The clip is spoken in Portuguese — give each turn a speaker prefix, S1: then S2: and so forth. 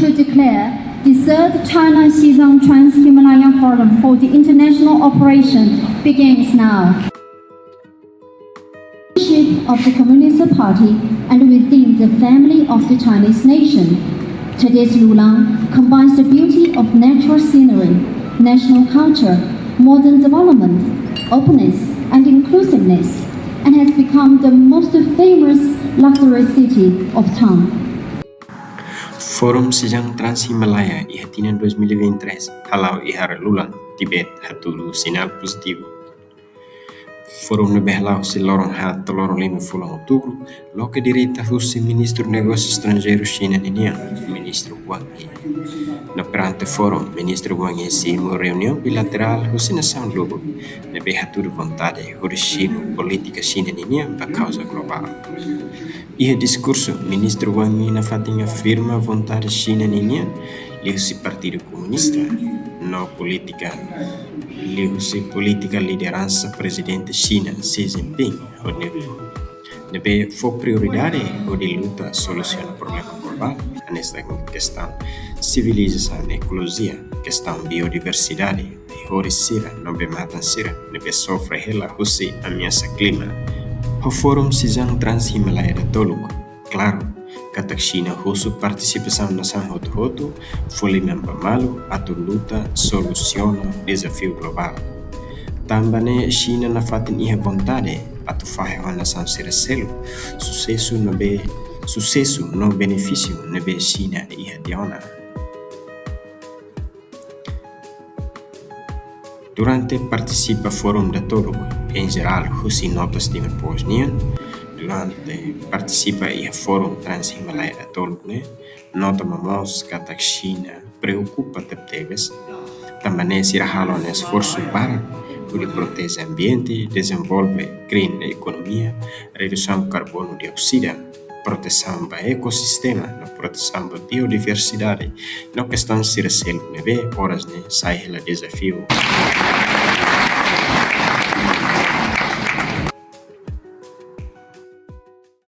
S1: to declare the third China-Xizang Trans-Himalaya Forum for the International Operation begins now. Of the Communist Party and within the family of the Chinese nation. Today's Lulang combines the beauty of natural scenery, national culture, modern development, openness, and inclusiveness, and has become the most famous luxury city of town.
S2: Forum Xizang Trans-Himalaya ihatinan 2023, halau ihara Lulang, Tibet hatulu sinal positivo. Forum Nebehlau se lorong hat lorong 5 outubro, logo direita Rússia Ministro Negócios Estrangeiros China Ninian, Ministro Wang Yi. No perante Forum, Ministro Wang Yi simo reunião bilateral Rússia Nação Lobo, nebehatur vontade Hiroshima política China Ninian para causa global. E discurso, Ministro Wang Yi na fatinha afirma vontade China Ninian, liu-se Partido Comunista, no política liu-se política liderança presidente China Xi Jinping, nebe for prioridade ou de luta soluciona problema global nesta questão civilização e ecologia, questão biodiversidade e horisira não be matan sira nebe sofre hela husi ameaça clima. O Fórum Xizang Trans-Himalaya da Toluco, claro, Katak China russo participação na São Roto foi membro malo a luta soluciona desafio global. Também China na fatin ia vontade a tu fazer a nação ser selo sucesso no benefício nebe China ia diona. Durante participa Fórum da Toluco, em geral, russi notas de posnian. Durante participa e Fórum Trans-Himalaya da Toluco, nota mamos que China preocupa tebes, também se rahala um esforço para proteger o ambiente, desenvolver green economia, redução do carbono dioxida, proteção do ecossistema, proteção da biodiversidade, não questão de ser selo neve, horas sai o desafio.